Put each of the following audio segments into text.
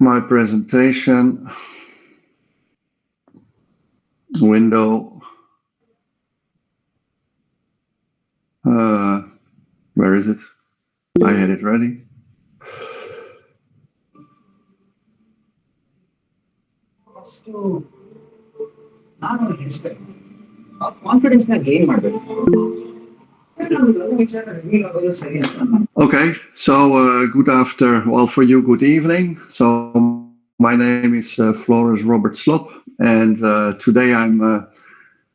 My presentation window. Where is it? I had it ready. Okay, so for you, good evening. So my name is Floris Robert Slob, and today I'm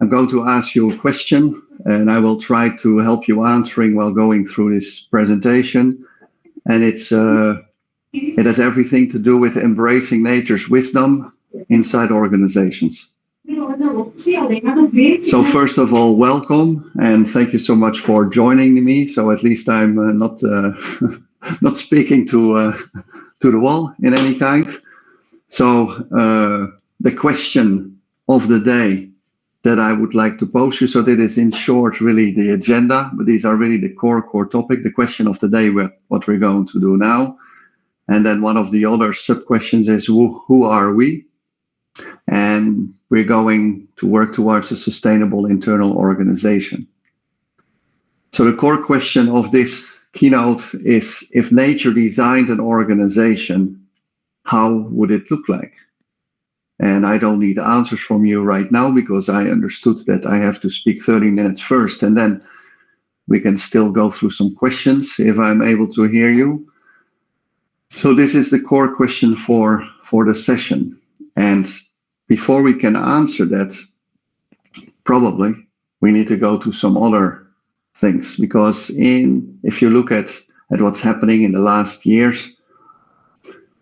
going to ask you a question, and I will try to help you answering while going through this presentation. And it has everything to do with embracing nature's wisdom inside organizations. So first of all, welcome, and thank you so much for joining me. So at least I'm not not speaking to the wall in any kind. So the question of the day that I would like to pose you. So that is in short really the agenda, but these are really the core topic. The question of the day, what we're going to do now. And then one of the other sub-questions is who are we? And we're going to work towards a sustainable internal organization. So the core question of this keynote is, if nature designed an organization, how would it look like? And I don't need answers from you right now because I understood that I have to speak 30 minutes first, and then we can still go through some questions if I'm able to hear you. So this is the core question for the session. And before we can answer that, probably we need to go to some other things, because if you look at what's happening in the last years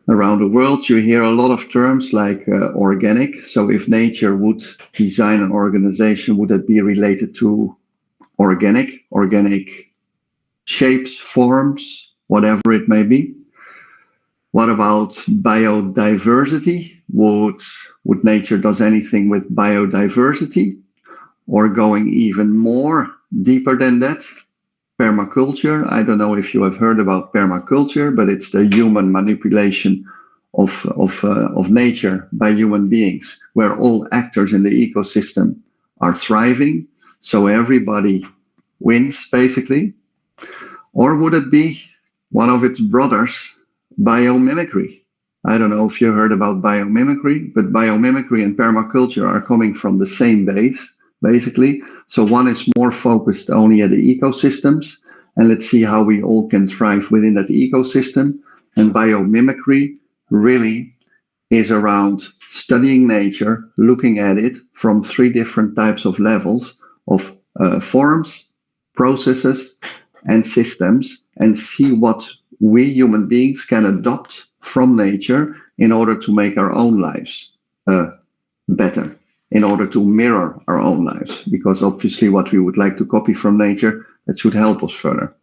around the world, you hear a lot of terms like organic. So if nature would design an organization, would it be related to organic shapes, forms, whatever it may be? What about biodiversity? Would nature does anything with biodiversity? Or going even more deeper than that, permaculture. I don't know if you have heard about permaculture, but it's the human manipulation of nature by human beings, where all actors in the ecosystem are thriving, so everybody wins basically. Or would it be one of its brothers, biomimicry? I don't know if you heard about biomimicry, but biomimicry and permaculture are coming from the same base, basically. So one is more focused only at the ecosystems, and let's see how we all can thrive within that ecosystem. And biomimicry really is around studying nature, looking at it from 3 different types of levels of forms, processes, and systems, and see what we human beings can adopt from nature in order to make our own lives better, in order to mirror our own lives, because obviously what we would like to copy from nature, that should help us further.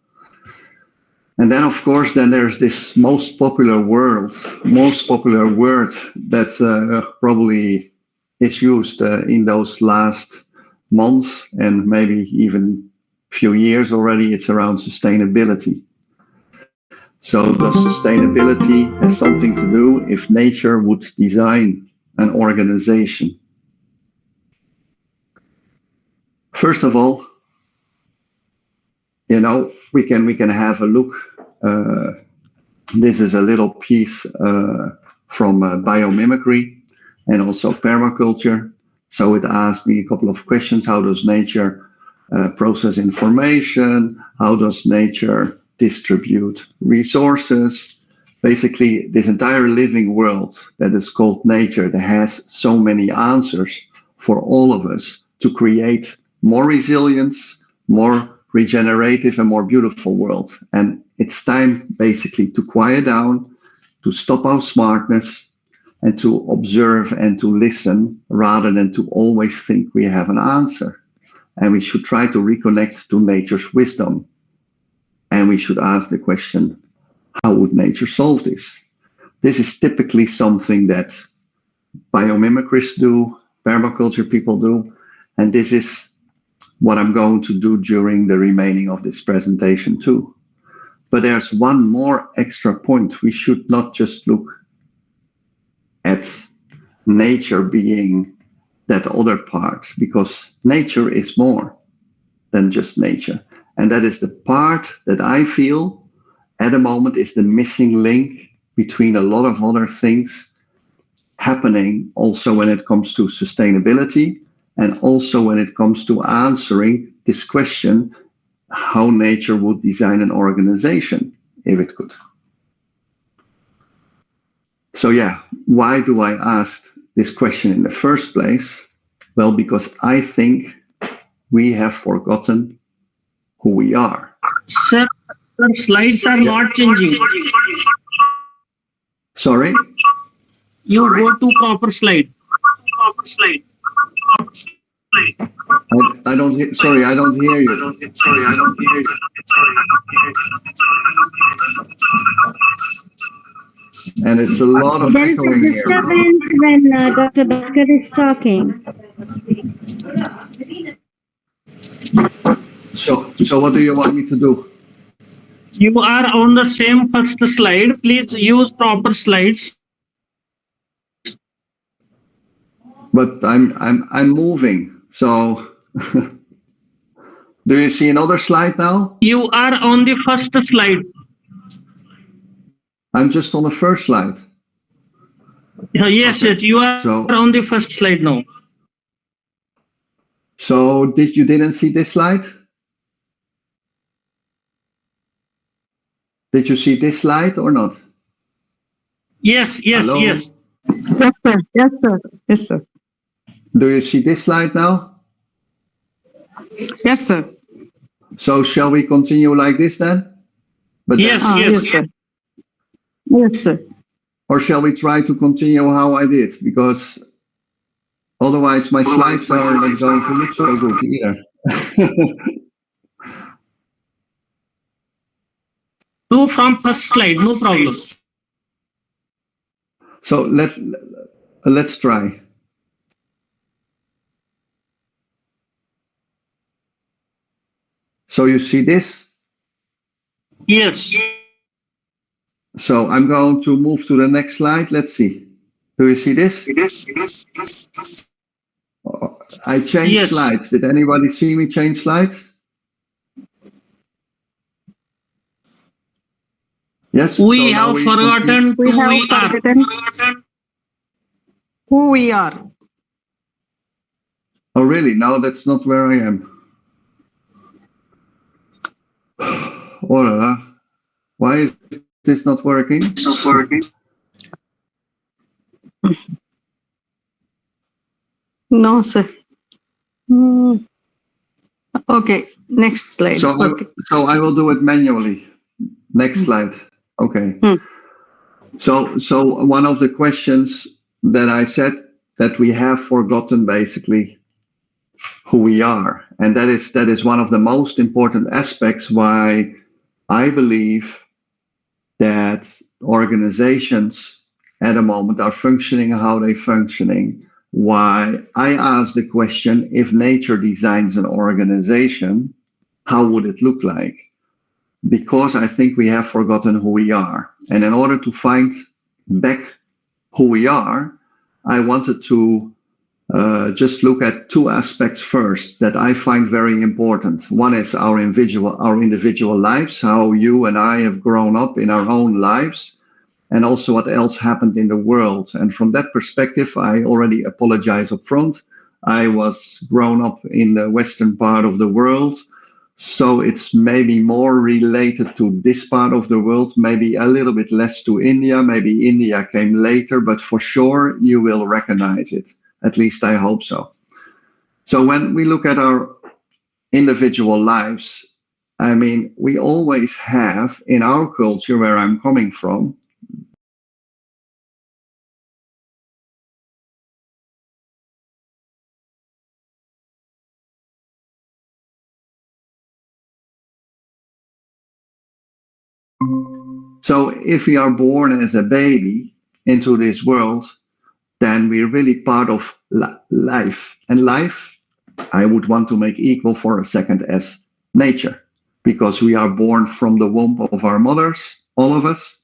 And then of course, then there's this most popular word that probably is used in those last months and maybe even few years already. It's around sustainability. So does sustainability has something to do if nature would design an organization? First of all, we can have a look. This is a little piece from biomimicry and also permaculture. So it asked me a couple of questions. How does nature process information? How does nature distribute resources? Basically, this entire living world that is called nature, that has so many answers for all of us to create more resilience, more regenerative and more beautiful world. And it's time basically to quiet down, to stop our smartness, and to observe and to listen rather than to always think we have an answer. And we should try to reconnect to nature's wisdom. And we should ask the question, how would nature solve this? This is typically something that biomimicists do, permaculture people do, and this is what I'm going to do during the remaining of this presentation too. But there's one more extra point. We should not just look at nature being that other part, because nature is more than just nature. And that is the part that I feel at the moment is the missing link between a lot of other things happening also when it comes to sustainability and also when it comes to answering this question, how nature would design an organization if it could. So yeah, why do I ask this question in the first place? Well, because I think we have forgotten who we are. Sir, slides are not changing. Sorry? You go to proper slide. I don't hear, sorry, I don't hear you. And it's a lot of There is a echoing here. disturbance when Dr. Becker is talking. So what do you want me to do? You are on the same first slide. Please use proper slides. But I'm moving. So do you see another slide now? You are on the first slide. I'm just on the first slide. Yes, Okay. yes, you are So- on the first slide now. So didn't see this slide? Did you see this slide or not? Yes, yes, Hello? yes. Yes, sir. Yes, sir. Yes, sir. Do you see this slide now? Yes, sir. So shall we continue like this then? But then- Yes, Yes, yes. sir. Yes, sir. Or shall we try to continue how I did? Because otherwise my slides are not going to look so good either. Do from first slide, no problem. So let's try. So you see this? Yes. So I'm going to move to the next slide. Let's see. Do you see this? I changed Yes. slides. Did anybody see me change slides? Yes. We So now have continue. forgotten We who have we are. forgotten who we are. Oh, really? Now that's not where I am. Oh la la. Why is this not working? No, sir. Hmm. Okay, next slide. So, Okay. so I will do it manually. Next slide. Okay. So one of the questions that I said that we have forgotten basically who we are, and that is one of the most important aspects why I believe that organizations at the moment are functioning how they're functioning. Why I ask the question, if nature designs an organization, how would it look like? Because I think we have forgotten who we are. And in order to find back who we are, I wanted to just look at two aspects first that I find very important. One is our individual lives, how you and I have grown up in our own lives, and also what else happened in the world. And from that perspective, I already apologize up front. I was grown up in the western part of the world, so it's maybe more related to this part of the world, maybe a little bit less to India. Maybe India came later, but for sure you will recognize it. At least I hope so. So when we look at our individual lives, I mean, we always have in our culture where I'm coming from, so if we are born as a baby into this world, then we're really part of life. And life, I would want to make equal for a second as nature, because we are born from the womb of our mothers, all of us.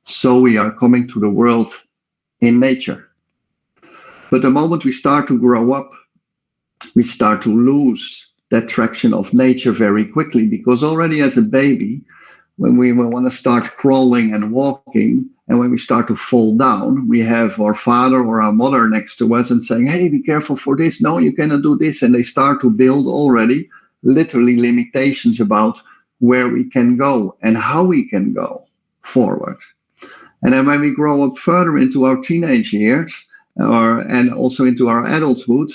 So we are coming to the world in nature. But the moment we start to grow up, we start to lose that traction of nature very quickly, because already as a baby, when we want to start crawling and walking, and when we start to fall down, we have our father or our mother next to us and saying, hey, be careful for this. No, you cannot do this. And they start to build already literally limitations about where we can go and how we can go forward. And then when we grow up further into our teenage years, and also into our adulthood,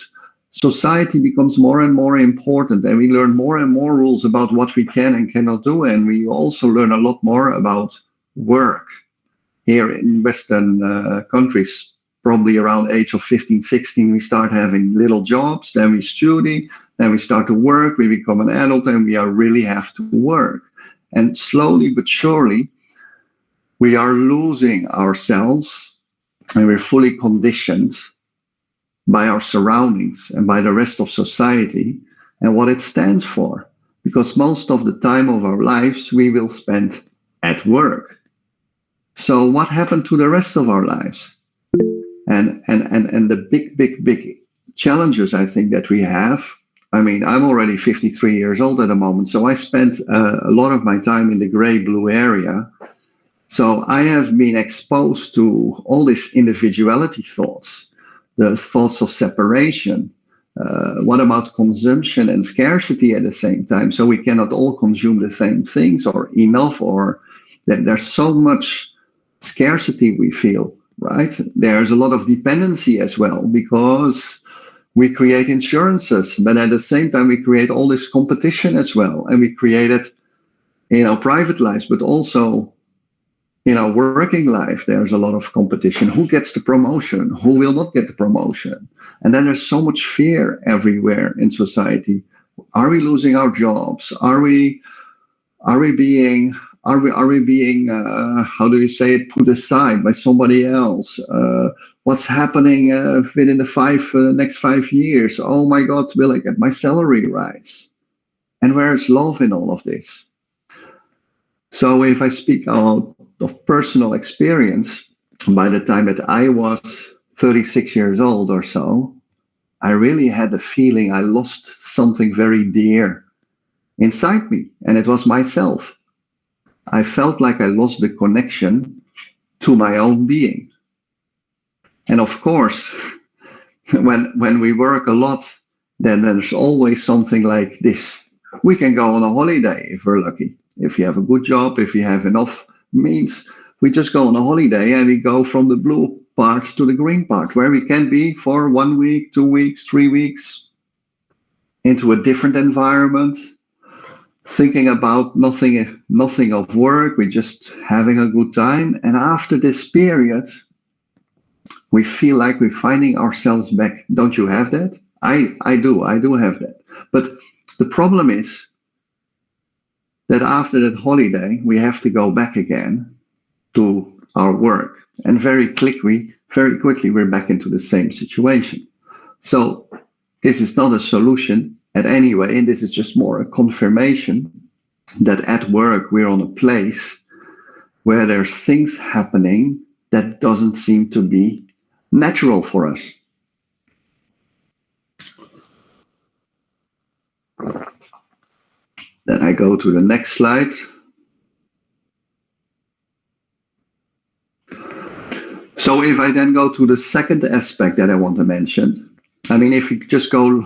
society becomes more and more important, and we learn more and more rules about what we can and cannot do. And we also learn a lot more about work. Here in Western countries, probably around age of 15, 16, we start having little jobs, then we study, then we start to work, we become an adult, and we really have to work. And slowly but surely, we are losing ourselves, and we're fully conditioned by our surroundings and by the rest of society and what it stands for. Because most of the time of our lives, we will spend at work. So what happened to the rest of our lives? And the big challenges I think that we have, I mean, I'm already 53 years old at the moment, so I spent a lot of my time in the gray-blue area. So I have been exposed to all these individuality thoughts, the thoughts of separation. What about consumption and scarcity at the same time? So we cannot all consume the same things or enough, or that there's so much scarcity we feel, right? There's a lot of dependency as well, because we create insurances, but at the same time we create all this competition as well, and we create it in our private lives, but also in our working life. There's a lot of competition. Who gets the promotion? Who will not get the promotion? And then there's so much fear everywhere in society. Are we losing our jobs? Are we being how do you say it, put aside by somebody else? What's happening within the next 5 years? Oh my God, will I get my salary rise? And where is love in all of this? So if I speak of personal experience, by the time that I was 36 years old or so, I really had the feeling I lost something very dear inside me, and it was myself. I felt like I lost the connection to my own being. And of course, when we work a lot, then there's always something like this. We can go on a holiday if we're lucky. If you have a good job, if you have enough means, we just go on a holiday and we go from the blue part to the green part, where we can be for 1 week, 2 weeks, 3 weeks, into a different environment, thinking about nothing of work. We're just having a good time. And after this period, we feel like we're finding ourselves back. Don't you have that? I do have that. But the problem is that after that holiday, we have to go back again to our work. And very quickly, we're back into the same situation. So this is not a solution at any way, and this is just more a confirmation that at work we're on a place where there's things happening that doesn't seem to be natural for us. Then I go to the next slide. So if I then go to the second aspect that I want to mention, I mean, if you just go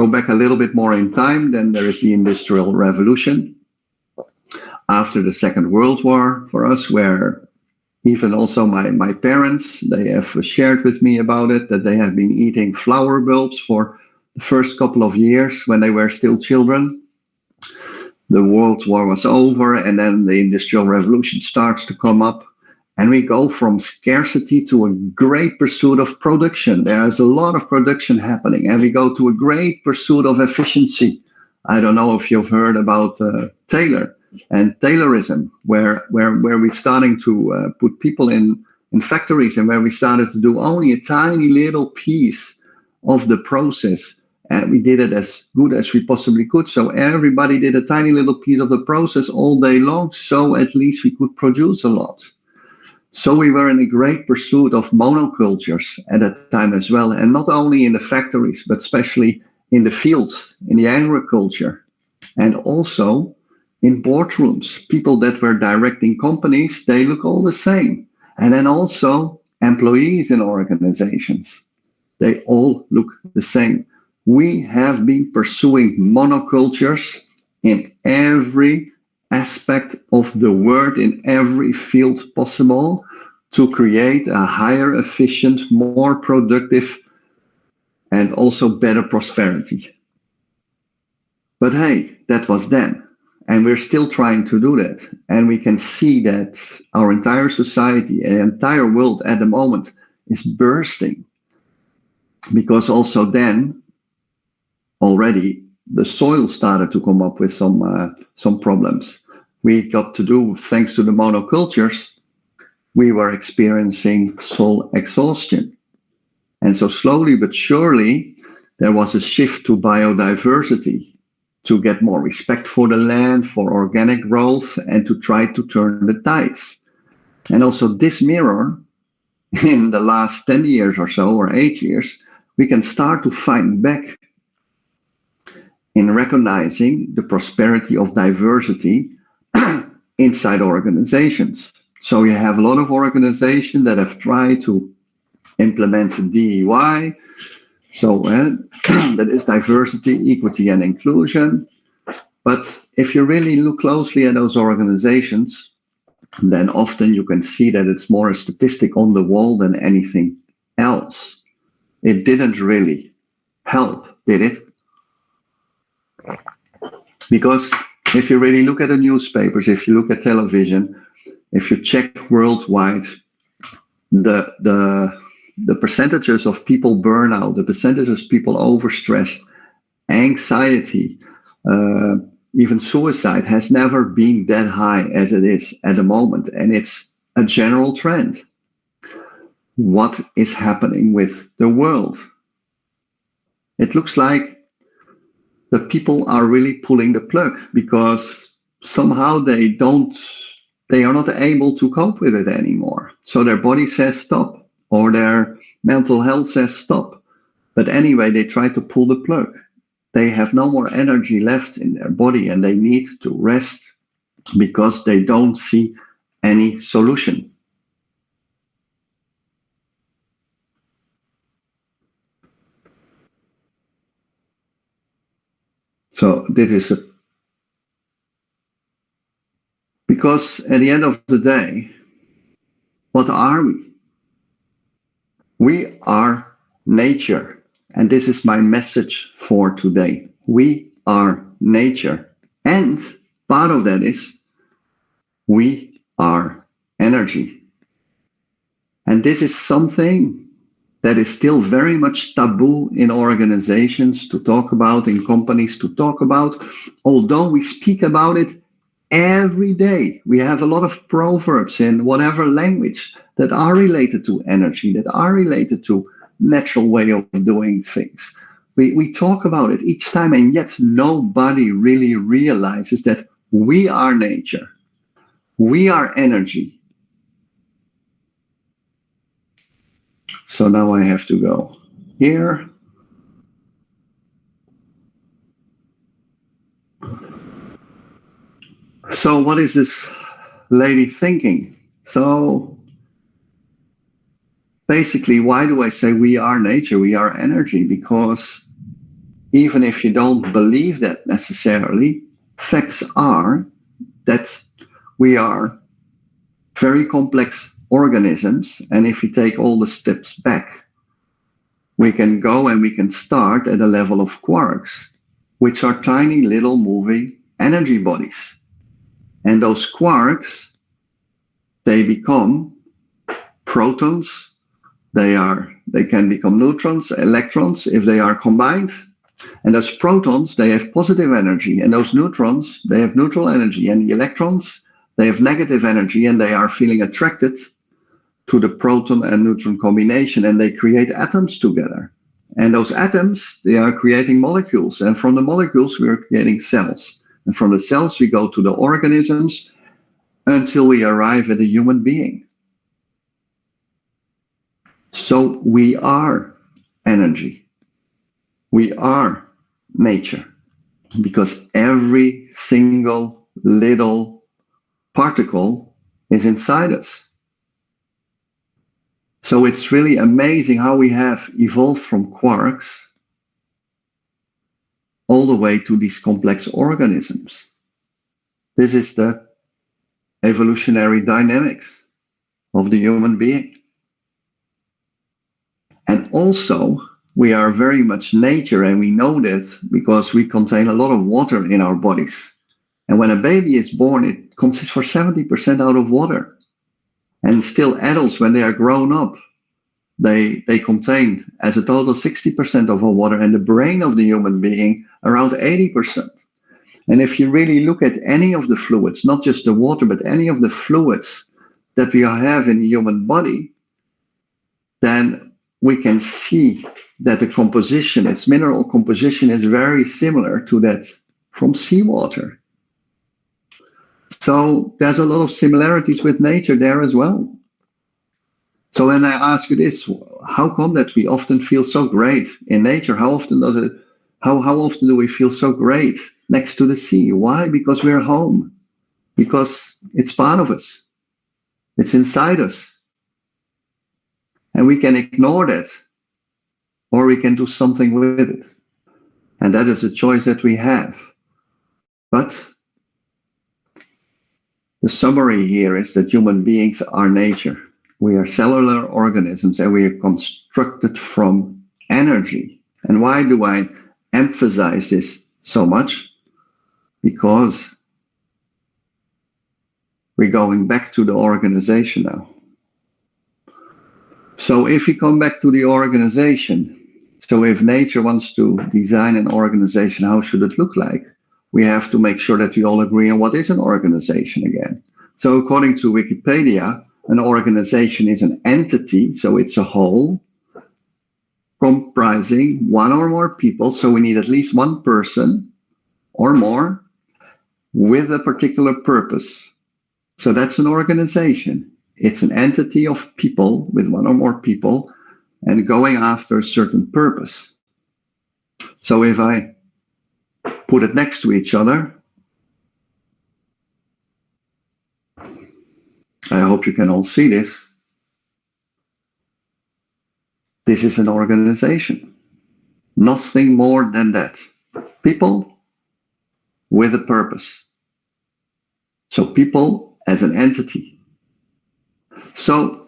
back a little bit more in time, then there is the Industrial Revolution after the Second World War for us, where even also my parents, they have shared with me about it, that they have been eating flower bulbs for the first couple of years when they were still children. The World War was over, and then the Industrial Revolution starts to come up. And we go from scarcity to a great pursuit of production. There's a lot of production happening, and we go to a great pursuit of efficiency. I don't know if you've heard about Taylor and Taylorism, where we're starting to put people in factories, and where we started to do only a tiny little piece of the process. And we did it as good as we possibly could. So everybody did a tiny little piece of the process all day long, so at least we could produce a lot. So we were in a great pursuit of monocultures at that time as well, and not only in the factories, but especially in the fields, in the agriculture, and also in boardrooms. People that were directing companies, they look all the same. And then also employees in organizations, they all look the same. We have been pursuing monocultures in every aspect of the word, in every field possible, to create a higher efficient, more productive, and also better prosperity. But hey, that was then. And we're still trying to do that. And we can see that our entire society, the entire world at the moment is bursting. Because also then, already, the soil started to come up with some problems. We got to do, thanks to the monocultures, we were experiencing soil exhaustion. And so slowly but surely, there was a shift to biodiversity, to get more respect for the land, for organic growth, and to try to turn the tides. And also this mirror, in the last 10 years or so, or 8 years, we can start to find back in recognizing the prosperity of diversity inside organizations. So you have a lot of organizations that have tried to implement DEI, so that is diversity, equity, and inclusion. But if you really look closely at those organizations, then often you can see that it's more a statistic on the wall than anything else. It didn't really help, did it? Because if you really look at the newspapers, if you look at television, if you check worldwide, the percentages of people burnout, the percentages of people overstressed, anxiety, even suicide has never been that high as it is at the moment. And it's a general trend. What is happening with the world? It looks like the people are really pulling the plug because somehow they are not able to cope with it anymore. So their body says stop, or their mental health says stop. But anyway, they try to pull the plug. They have no more energy left in their body and they need to rest because they don't see any solution. So this is because at the end of the day, what are we? We are nature. And this is my message for today. We are nature. And part of that is we are energy. And this is something that is still very much taboo in organizations to talk about, in companies to talk about, although we speak about it every day. We have a lot of proverbs in whatever language that are related to energy, that are related to natural way of doing things. We talk about it each time, and yet nobody really realizes that we are nature. We are energy. So now I have to go here. So what is this lady thinking? So basically, why do I say we are nature, we are energy? Because even if you don't believe that necessarily, facts are that we are very complex organisms. And if we take all the steps back, we can go and we can start at a level of quarks, which are tiny little moving energy bodies. And those quarks, they become protons. They can become neutrons, electrons, if they are combined. And those protons, they have positive energy. And those neutrons, they have neutral energy. And the electrons, they have negative energy. And they are feeling attracted to the proton and neutron combination. And they create atoms together. And those atoms, they are creating molecules. And from the molecules, we are creating cells. And from the cells, we go to the organisms until we arrive at a human being. So we are energy. We are nature, because every single little particle is inside us. So it's really amazing how we have evolved from quarks all the way to these complex organisms. This is the evolutionary dynamics of the human being. And also, we are very much nature, and we know that because we contain a lot of water in our bodies. And when a baby is born, it consists for 70% out of water. And still adults, when they are grown up, they contain as a total 60% of our water, and the brain of the human being around 80%. And if you really look at any of the fluids, not just the water, but any of the fluids that we have in the human body, then we can see that the composition, its mineral composition, is very similar to that from seawater. So there's a lot of similarities with nature there as well. So when I ask you this, how come that we often feel so great in nature? How often do we feel so great next to the sea? Why? Because we're home. Because it's part of us. It's inside us. And we can ignore that, or we can do something with it. And that is a choice that we have. But the summary here is that human beings are nature. We are cellular organisms, and we are constructed from energy. And why do I emphasize this so much? Because we're going back to the organization now. So if we come back to the organization, so if nature wants to design an organization, how should it look like? We have to make sure that we all agree on what is an organization again. So according to Wikipedia, an organization is an entity, so it's a whole, comprising one or more people, so we need at least one person or more with a particular purpose. So that's an organization. It's an entity of people with one or more people and going after a certain purpose. So if I put it next to each other, I hope you can all see this. This is an organization. Nothing more than that. People with a purpose. So people as an entity. So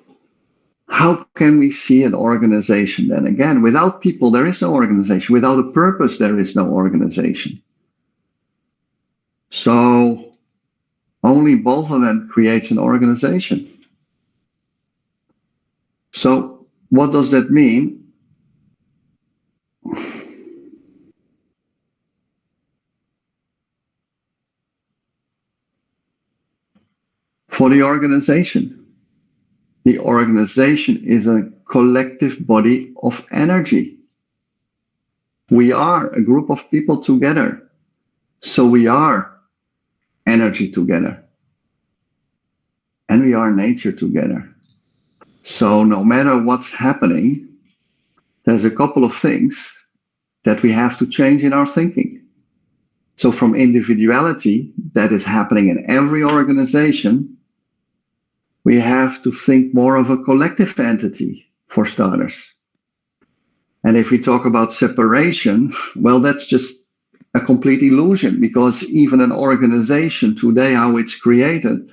how can we see an organization then? Again, without people, there is no organization. Without a purpose, there is no organization. So only both of them creates an organization. So what does that mean? For the organization. The organization is a collective body of energy. We are a group of people together. So we are energy together. And we are nature together. So no matter what's happening, there's a couple of things that we have to change in our thinking. So from individuality that is happening in every organization, we have to think more of a collective entity, for starters. And if we talk about separation, well, that's just a complete illusion, because even an organization today, how it's created,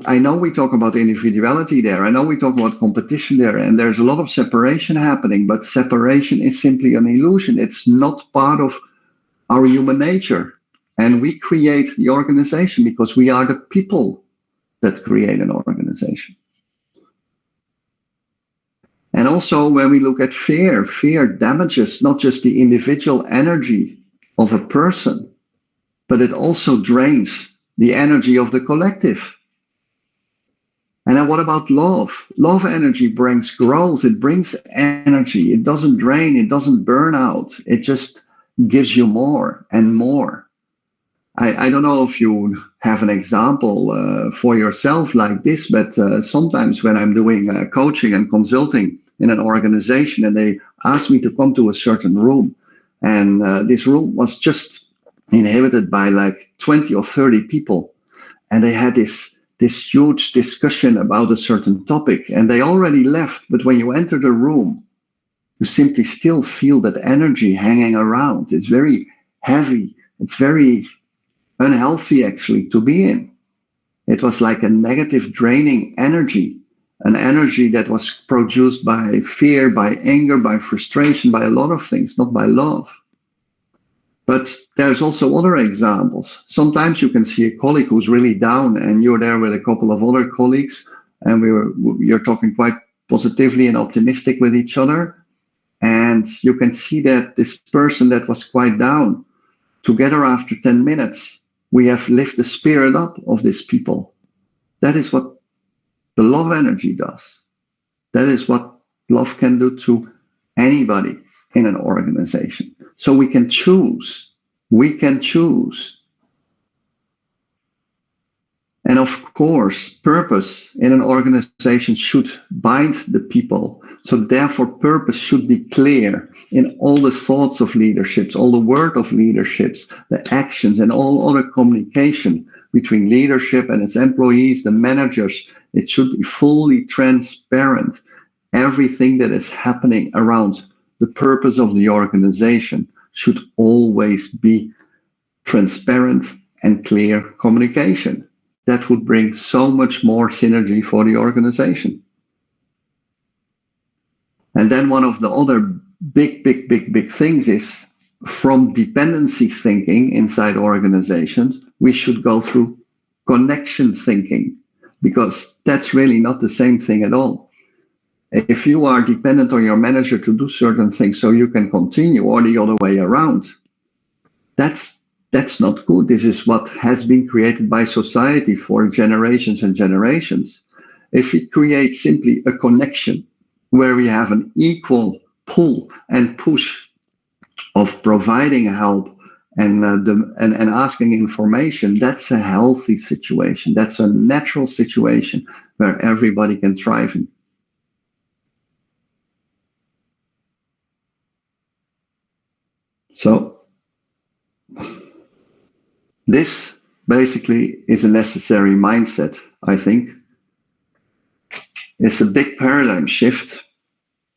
I know we talk about individuality there, I know we talk about competition there, and there's a lot of separation happening, but separation is simply an illusion. It's not part of our human nature. And we create the organization because we are the people that create an organization. And also when we look at fear, fear damages not just the individual energy of a person, but it also drains the energy of the collective. And then what about love? Love energy brings growth, it brings energy, it doesn't drain, it doesn't burn out, it just gives you more and more. I don't know if you have an example for yourself like this, but sometimes when I'm doing coaching and consulting in an organization and they ask me to come to a certain room, and this room was just inhabited by like 20 or 30 people, and they had this huge discussion about a certain topic, and they already left, but when you enter the room, you simply still feel that energy hanging around. It's very heavy. It's very unhealthy actually to be in. It was like a negative draining energy, an energy that was produced by fear, by anger, by frustration, by a lot of things, not by love. But there's also other examples. Sometimes you can see a colleague who's really down and you're there with a couple of other colleagues and you're talking quite positively and optimistic with each other. And you can see that this person that was quite down, together after 10 minutes, we have lifted the spirit up of these people. That is what the love energy does. That is what love can do to anybody in an organization. So we can choose. We can choose. And of course, purpose in an organization should bind the people. So therefore, purpose should be clear in all the thoughts of leaderships, all the word of leaderships, the actions and all other communication between leadership and its employees, the managers. It should be fully transparent. Everything that is happening around the purpose of the organization should always be transparent and clear communication. That would bring so much more synergy for the organization. And then one of the other big things is, from dependency thinking inside organizations, we should go through connection thinking, because that's really not the same thing at all. If you are dependent on your manager to do certain things so you can continue, or the other way around, that's not good. This is what has been created by society for generations and generations. If we create simply a connection where we have an equal pull and push of providing help and asking information, that's a healthy situation. That's a natural situation where everybody can thrive in. So this basically is a necessary mindset, I think. It's a big paradigm shift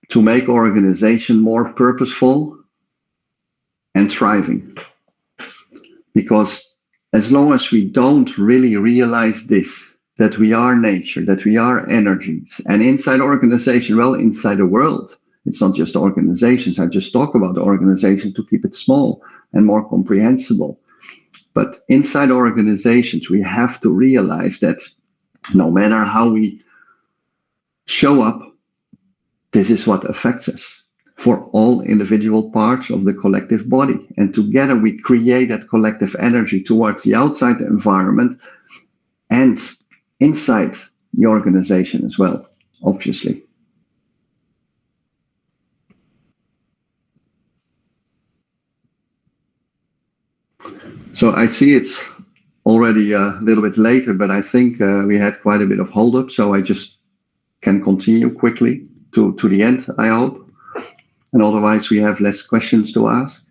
to make organization more purposeful and thriving. Because as long as we don't really realize this, that we are nature, that we are energies, and inside organization, well, inside the world, it's not just organizations. I just talk about the organization to keep it small and more comprehensible. But inside organizations, we have to realize that no matter how we show up, this is what affects us for all individual parts of the collective body. And together we create that collective energy towards the outside environment and inside the organization as well, obviously. So I see it's already a little bit later, but I think we had quite a bit of hold up, so I just can continue quickly to the end, I hope. And otherwise we have less questions to ask.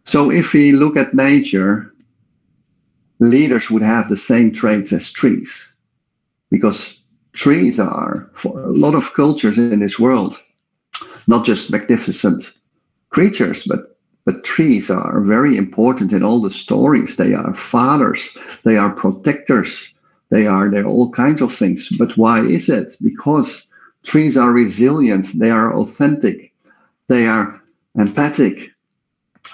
So if we look at nature, leaders would have the same traits as trees, because trees are, for a lot of cultures in this world, not just magnificent creatures, but trees are very important in all the stories. They are fathers, they are protectors, they're all kinds of things. But why is it? Because trees are resilient, they are authentic, they are empathic,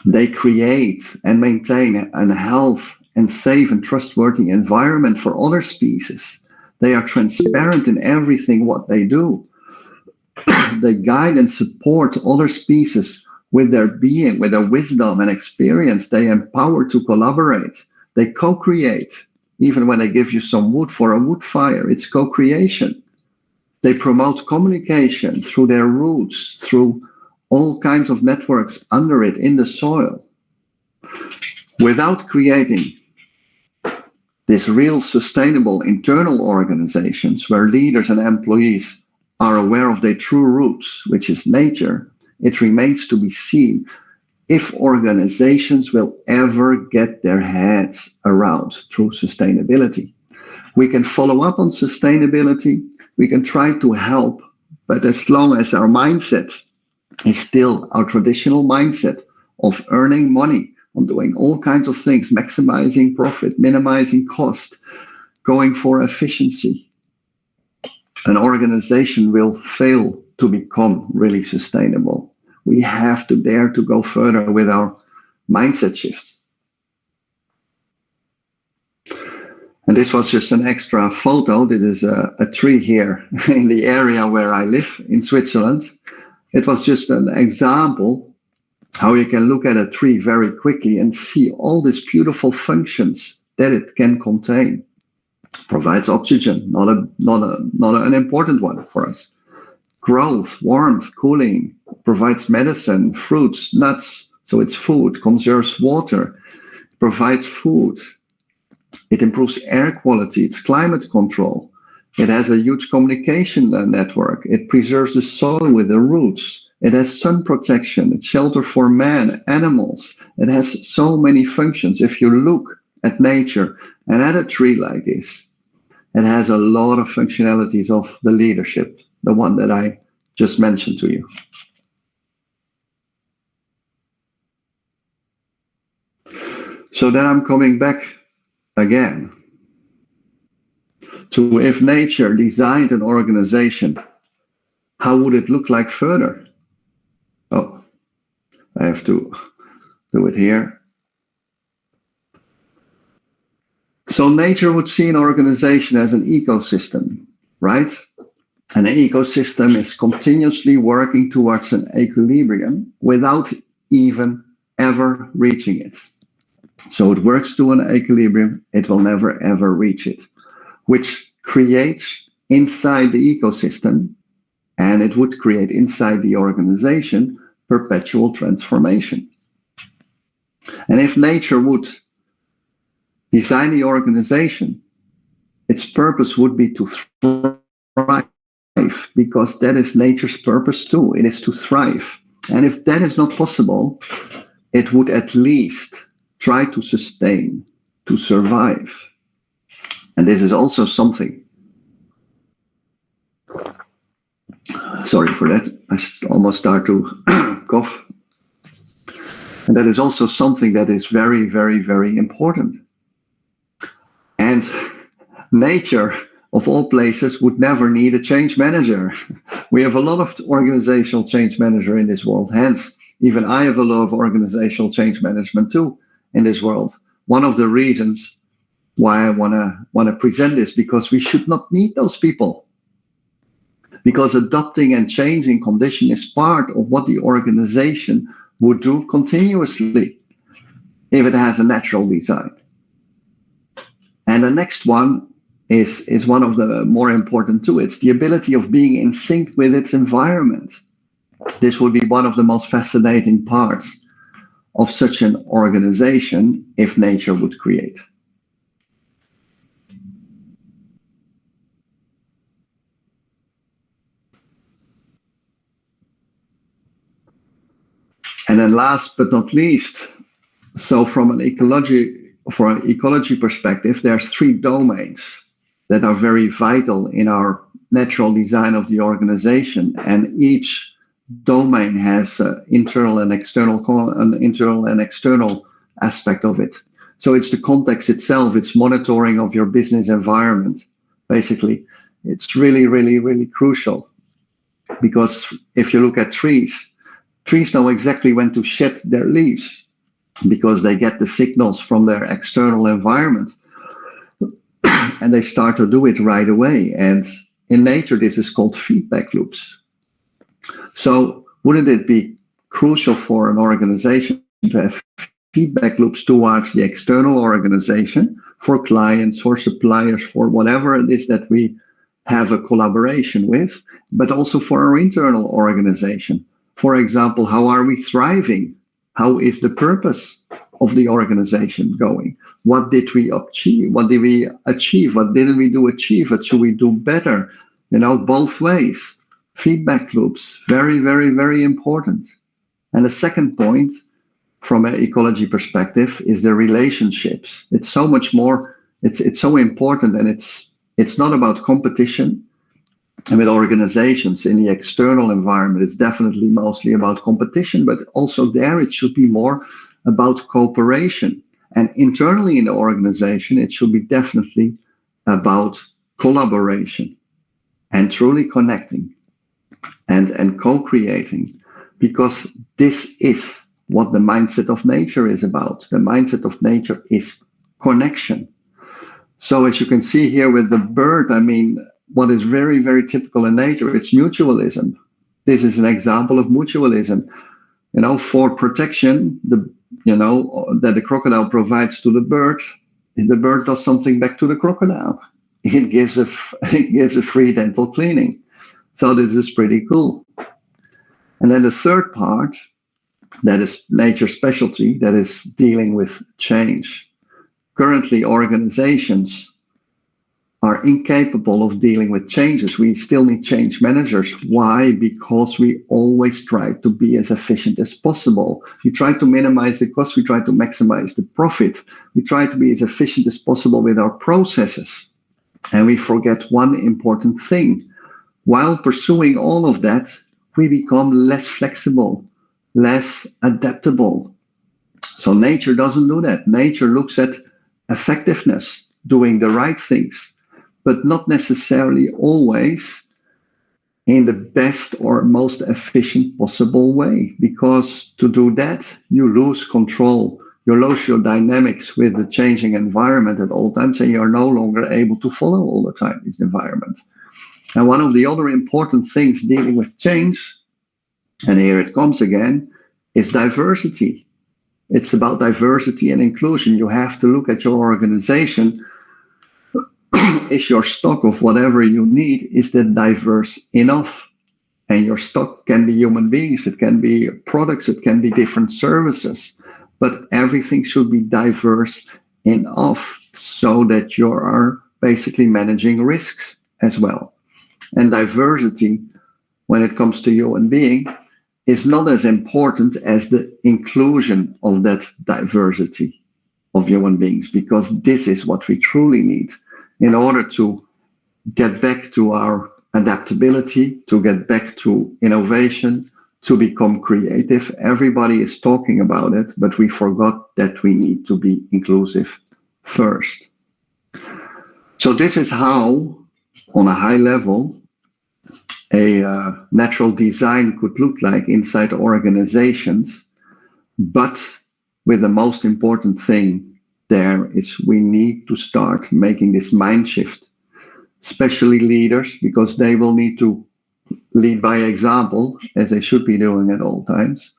they create and maintain a health and safe and trustworthy environment for other species. They are transparent in everything what they do. They guide and support other species with their being, with their wisdom and experience. They empower to collaborate. They co-create. Even when they give you some wood for a wood fire, it's co-creation. They promote communication through their roots, through all kinds of networks under it in the soil. Without creating this real sustainable internal organizations where leaders and employees are aware of their true roots, which is nature, it remains to be seen if organizations will ever get their heads around true sustainability. We can follow up on sustainability, we can try to help, but as long as our mindset is still our traditional mindset of earning money, on doing all kinds of things, maximizing profit, minimizing cost, going for efficiency, an organization will fail to become really sustainable. We have to dare to go further with our mindset shift. And this was just an extra photo. This is a tree here in the area where I live in Switzerland. It was just an example how you can look at a tree very quickly and see all these beautiful functions that it can contain. Provides oxygen, not an important one for us. Growth, warmth, cooling, provides medicine, fruits, nuts, so it's food, conserves water, provides food. It improves air quality, it's climate control. It has a huge communication network. It preserves the soil with the roots. It has sun protection, it's shelter for man, animals. It has so many functions. If you look at nature and at a tree like this, it has a lot of functionalities of the leadership, the one that I just mentioned to you. So then I'm coming back again to if nature designed an organization, how would it look like further? Oh, I have to do it here. So nature would see an organization as an ecosystem, right? And an ecosystem is continuously working towards an equilibrium without even ever reaching it. So it works to an equilibrium, it will never ever reach it, which creates inside the ecosystem, and it would create inside the organization perpetual transformation. And if nature would design the organization, its purpose would be to thrive, because that is nature's purpose too. It is to thrive. And if that is not possible, it would at least try to sustain, to survive. And this is also something, sorry for that, I almost start to cough. And that is also something that is very, very, very important. And nature, of all places, would never need a change manager. We have a lot of organizational change manager in this world. Hence, even I have a lot of organizational change management too in this world. One of the reasons why I want to present this, because we should not need those people. Because adapting and changing condition is part of what the organization would do continuously if it has a natural design. And the next one is one of the more important too. It's the ability of being in sync with its environment. This would be one of the most fascinating parts of such an organization if nature would create. And then last but not least, so from an ecology perspective, there's 3 domains that are very vital in our natural design of the organization, and each domain has an internal and external aspect of it. So it's the context itself, it's monitoring of your business environment. Basically, it's really, really, really crucial, because if you look at trees know exactly when to shed their leaves, because they get the signals from their external environment and they start to do it right away. And in nature, this is called feedback loops. So wouldn't it be crucial for an organization to have feedback loops towards the external organization, for clients, for suppliers, for whatever it is that we have a collaboration with, but also for our internal organization? For example, how are we thriving? How is the purpose of the organization going? What did we achieve? What did we achieve? What didn't we do achieve? What should we do better? Both ways. Feedback loops, very, very, very important. And the second point, from an ecology perspective, is the relationships. It's so much more. It's so important, and it's not about competition. And with organizations in the external environment, it's definitely mostly about competition, but also there it should be more about cooperation. And internally in the organization, it should be definitely about collaboration and truly connecting and co-creating, because this is what the mindset of nature is about. The mindset of nature is connection. So as you can see here with the bird, what is very, very typical in nature, it's mutualism. This is an example of mutualism. For protection, that the crocodile provides to the bird does something back to the crocodile. It gives a free dental cleaning. So this is pretty cool. And then the third part, that is nature's specialty, that is dealing with change. Currently, organizations are incapable of dealing with changes. We still need change managers. Why? Because we always try to be as efficient as possible. We try to minimize the cost. We try to maximize the profit. We try to be as efficient as possible with our processes. And we forget one important thing. While pursuing all of that, we become less flexible, less adaptable. So nature doesn't do that. Nature looks at effectiveness, doing the right things, but not necessarily always in the best or most efficient possible way. Because to do that, you lose control. You lose your dynamics with the changing environment at all times, and you're no longer able to follow all the time this environment. And one of the other important things dealing with change, and here it comes again, is diversity. It's about diversity and inclusion. You have to look at your organization. Is your stock of whatever you need, is that diverse enough? And your stock can be human beings, it can be products, it can be different services, but everything should be diverse enough so that you are basically managing risks as well. And diversity, when it comes to human being, is not as important as the inclusion of that diversity of human beings, because this is what we truly need in order to get back to our adaptability, to get back to innovation, to become creative. Everybody is talking about it, but we forgot that we need to be inclusive first. So this is how, on a high level, a natural design could look like inside organizations. But with the most important thing there is, we need to start making this mind shift, especially leaders, because they will need to lead by example, as they should be doing at all times,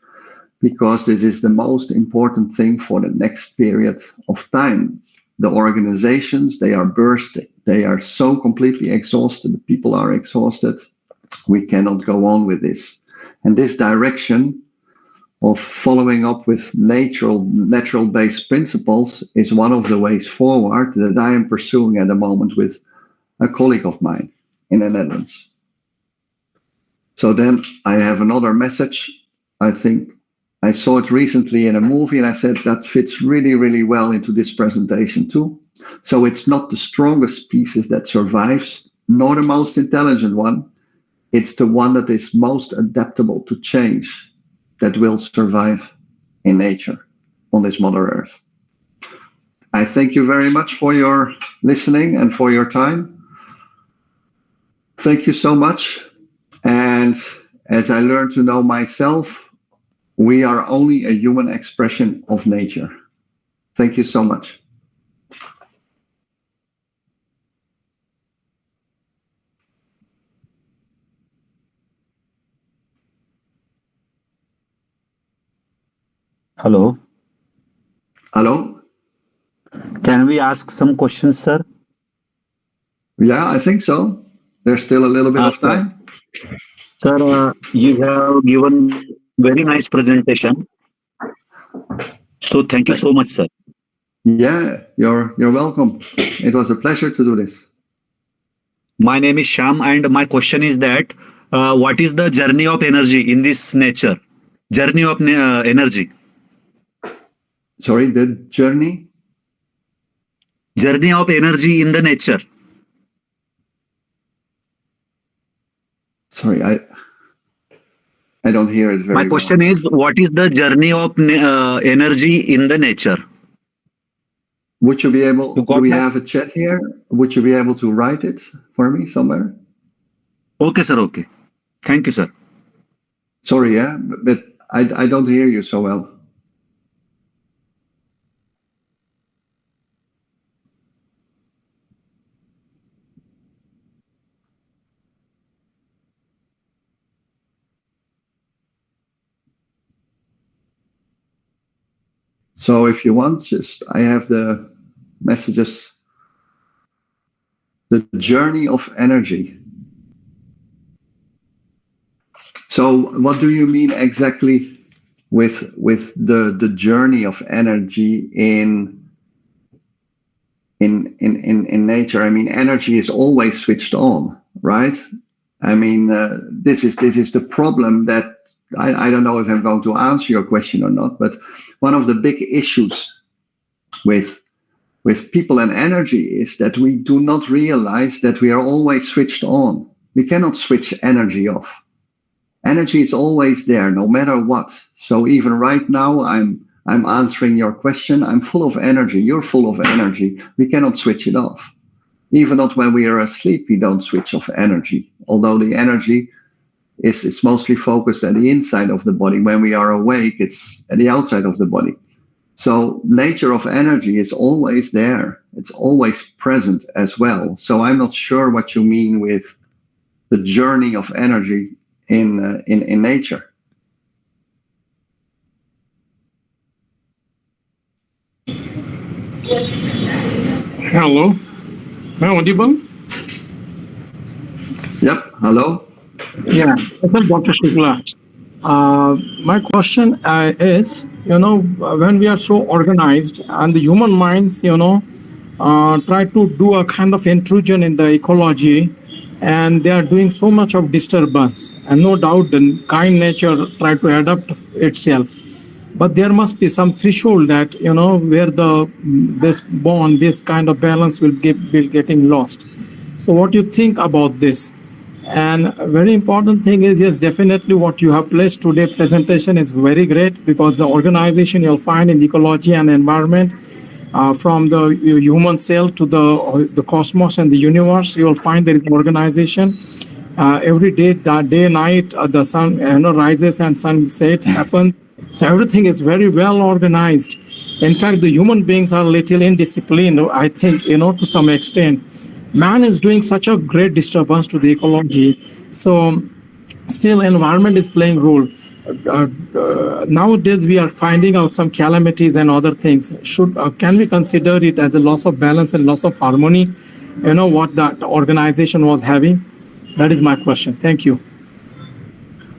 because this is the most important thing for the next period of time. The organizations, they are bursting. They are so completely exhausted. The people are exhausted. We cannot go on with this. And this direction of following up with natural-based principles is one of the ways forward that I am pursuing at the moment with a colleague of mine in the Netherlands. So then I have another message. I think I saw it recently in a movie, and I said that fits really, really well into this presentation too. So it's not the strongest species that survives, nor the most intelligent one. It's the one that is most adaptable to change that will survive in nature on this Mother Earth. I thank you very much for your listening and for your time. Thank you so much. And as I learned to know myself, we are only a human expression of nature. Thank you so much. Hello. Hello? Can we ask some questions, sir? Yeah, I think so. There's still a little bit of time. Sir, you have given very nice presentation. So thank you so much, sir. Yeah, you're welcome. It was a pleasure to do this. My name is Sham, and my question is that what is the journey of energy in this nature? Journey of energy. Sorry, the journey? Journey of energy in the nature. Sorry, I don't hear it very My question well. is, what is the journey of energy in the nature? Would you be able, You got do we that? have a chat here? Would you be able to write it for me somewhere? Okay, sir. Okay. Thank you, sir. Sorry, yeah, but I don't hear you so well. So if you want, just I have the messages. The journey of energy. So what do you mean exactly with the journey of energy in nature? I mean, energy is always switched on, right? I mean, this is the problem that I don't know if I'm going to answer your question or not, but one of the big issues with people and energy is that we do not realize that we are always switched on. We cannot switch energy off. Energy is always there, no matter what. So even right now, I'm answering your question. I'm full of energy. You're full of energy. We cannot switch it off. Even not when we are asleep, we don't switch off energy. Although the energy is mostly focused at the inside of the body. When we are awake, it's at the outside of the body. So nature of energy is always there. It's always present as well. So I'm not sure what you mean with the journey of energy in nature. Hello. Am I audible? Yep. Hello. Yeah. Sir, Dr. Shukla. My question is, when we are so organized and the human minds, try to do a kind of intrusion in the ecology, and they are doing so much of disturbance, and no doubt the kind nature try to adapt itself. But there must be some threshold that where this bond, this kind of balance will be getting lost. So what do you think about this? And a very important thing is, yes, definitely what you have placed today presentation is very great, because the organization you'll find in ecology and environment, from the human cell to the cosmos and the universe, you will find there is organization. Every day, day night, the sun rises and sunset happens. So everything is very well organized. In fact, the human beings are a little indisciplined, I think, to some extent. Man is doing such a great disturbance to the ecology. So still environment is playing role. Nowadays we are finding out some calamities and other things. Can we consider it as a loss of balance and loss of harmony? What that organization was having? That is my question. Thank you.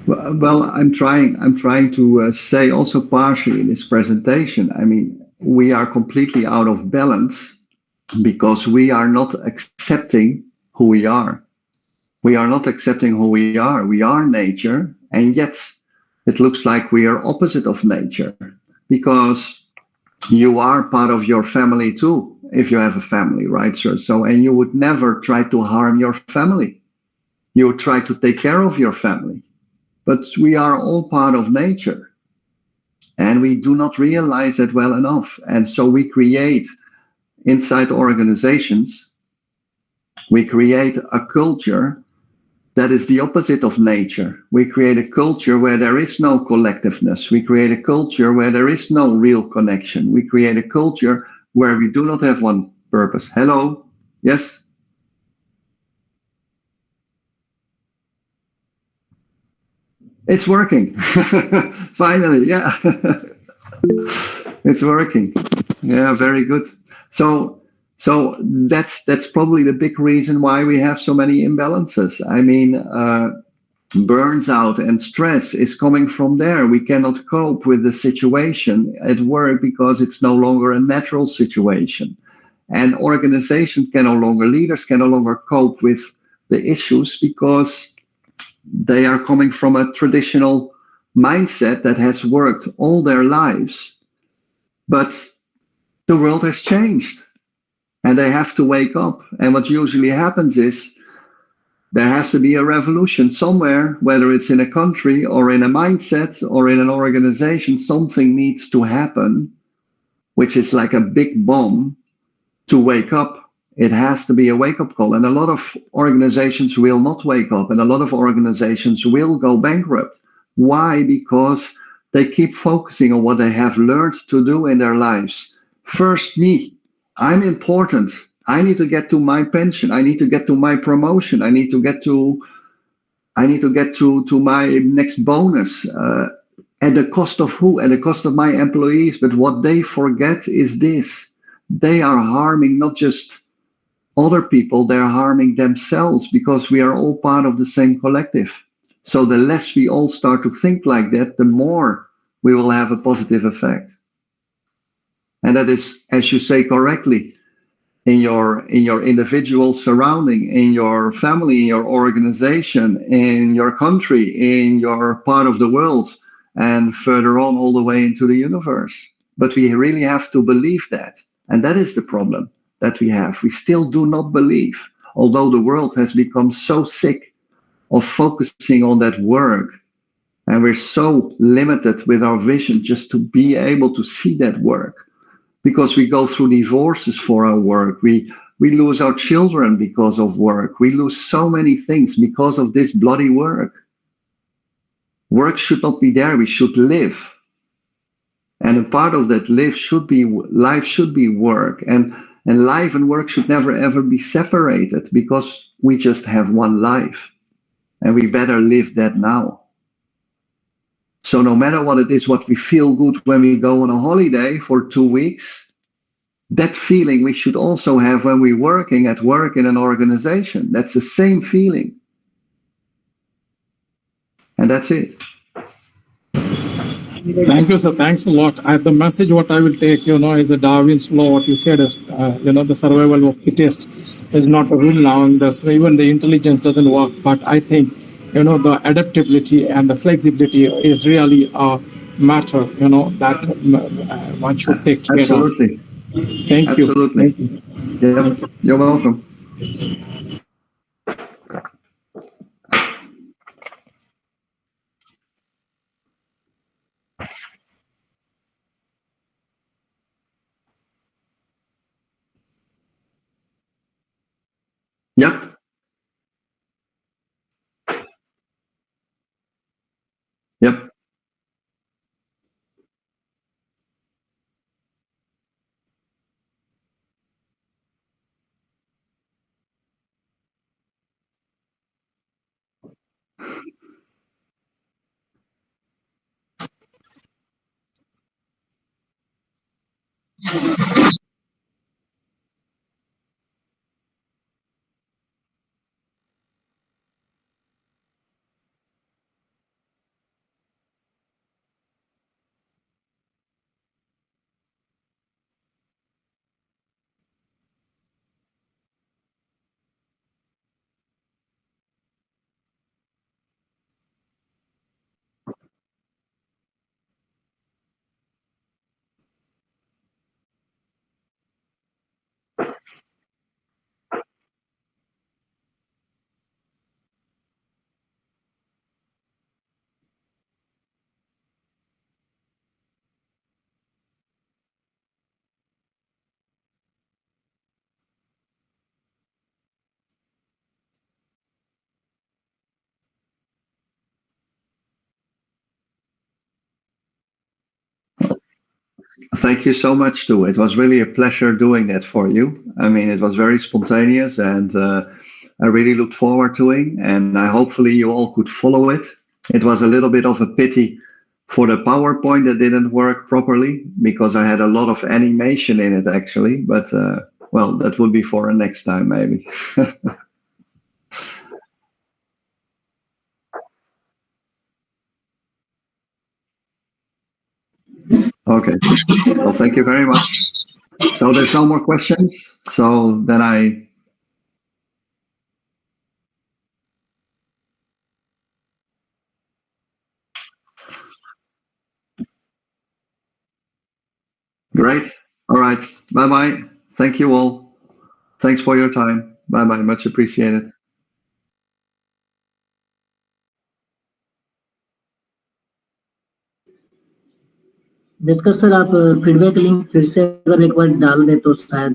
Well, I'm trying to say also partially in this presentation. I mean, we are completely out of balance because we are not accepting who we are. We are not accepting who we are. We are nature, and yet it looks like we are opposite of nature, because you are part of your family too, if you have a family, right, sir? So, and you would never try to harm your family. You would try to take care of your family. But we are all part of nature, and we do not realize that well enough. And so we create inside organizations, we create a culture that is the opposite of nature. We create a culture where there is no collectiveness. We create a culture where there is no real connection. We create a culture where we do not have one purpose. Hello? Yes? It's working. Finally, yeah. It's working. Yeah, very good. So that's probably the big reason why we have so many imbalances. I mean, burns out and stress is coming from there. We cannot cope with the situation at work because it's no longer a natural situation. And organizations can no longer, leaders can no longer cope with the issues because they are coming from a traditional mindset that has worked all their lives. But the world has changed and they have to wake up. And what usually happens is there has to be a revolution somewhere, whether it's in a country or in a mindset or in an organization. Something needs to happen, which is like a big bomb to wake up. It has to be a wake-up call. And a lot of organizations will not wake up, and a lot of organizations will go bankrupt. Why? Because they keep focusing on what they have learned to do in their lives. First, me. I'm important. I need to get to my pension. I need to get to my promotion. I need to get to my next bonus. At the cost of who? At the cost of my employees. But what they forget is this. They are harming not just other people, they're harming themselves because we are all part of the same collective. So the less we all start to think like that, the more we will have a positive effect. And that is, as you say correctly, in your individual surrounding, in your family, in your organization, in your country, in your part of the world, and further on all the way into the universe. But we really have to believe that. And that is the problem that we have. We still do not believe, although the world has become so sick of focusing on that work. And we're so limited with our vision just to be able to see that work. Because we go through divorces for our work. We lose our children because of work. We lose so many things because of this bloody work. Work should not be there. We should live. And a part of that life should be work. And life and work should never ever be separated because we just have one life. And we better live that now. So no matter what it is, what we feel good when we go on a holiday for 2 weeks, that feeling we should also have when we're working at work in an organization. That's the same feeling. And that's it. Thank you, sir. Thanks a lot. The message what I will take, is a Darwin's law. What you said is, the survival of fittest is not a rule now. And even the intelligence doesn't work. But I think, the adaptability and the flexibility is really a matter, that one should take care Absolutely. of. Thank you. Absolutely. Thank you. Yep. You're welcome. Yep. Yep. Thank you so much, too. It was really a pleasure doing that for you. I mean, it was very spontaneous, and I really looked forward to it. And hopefully you all could follow it. It was a little bit of a pity for the PowerPoint that didn't work properly because I had a lot of animation in it, actually. But, well, that would be for a next time, maybe. Okay. Well, thank you very much. So there's no more questions. So then great. All right. Bye bye. Thank you all. Thanks for your time. Bye bye. Much appreciated. Bedkar sir आप feedback link फिर से अगर एक बार डाल दें तो शायद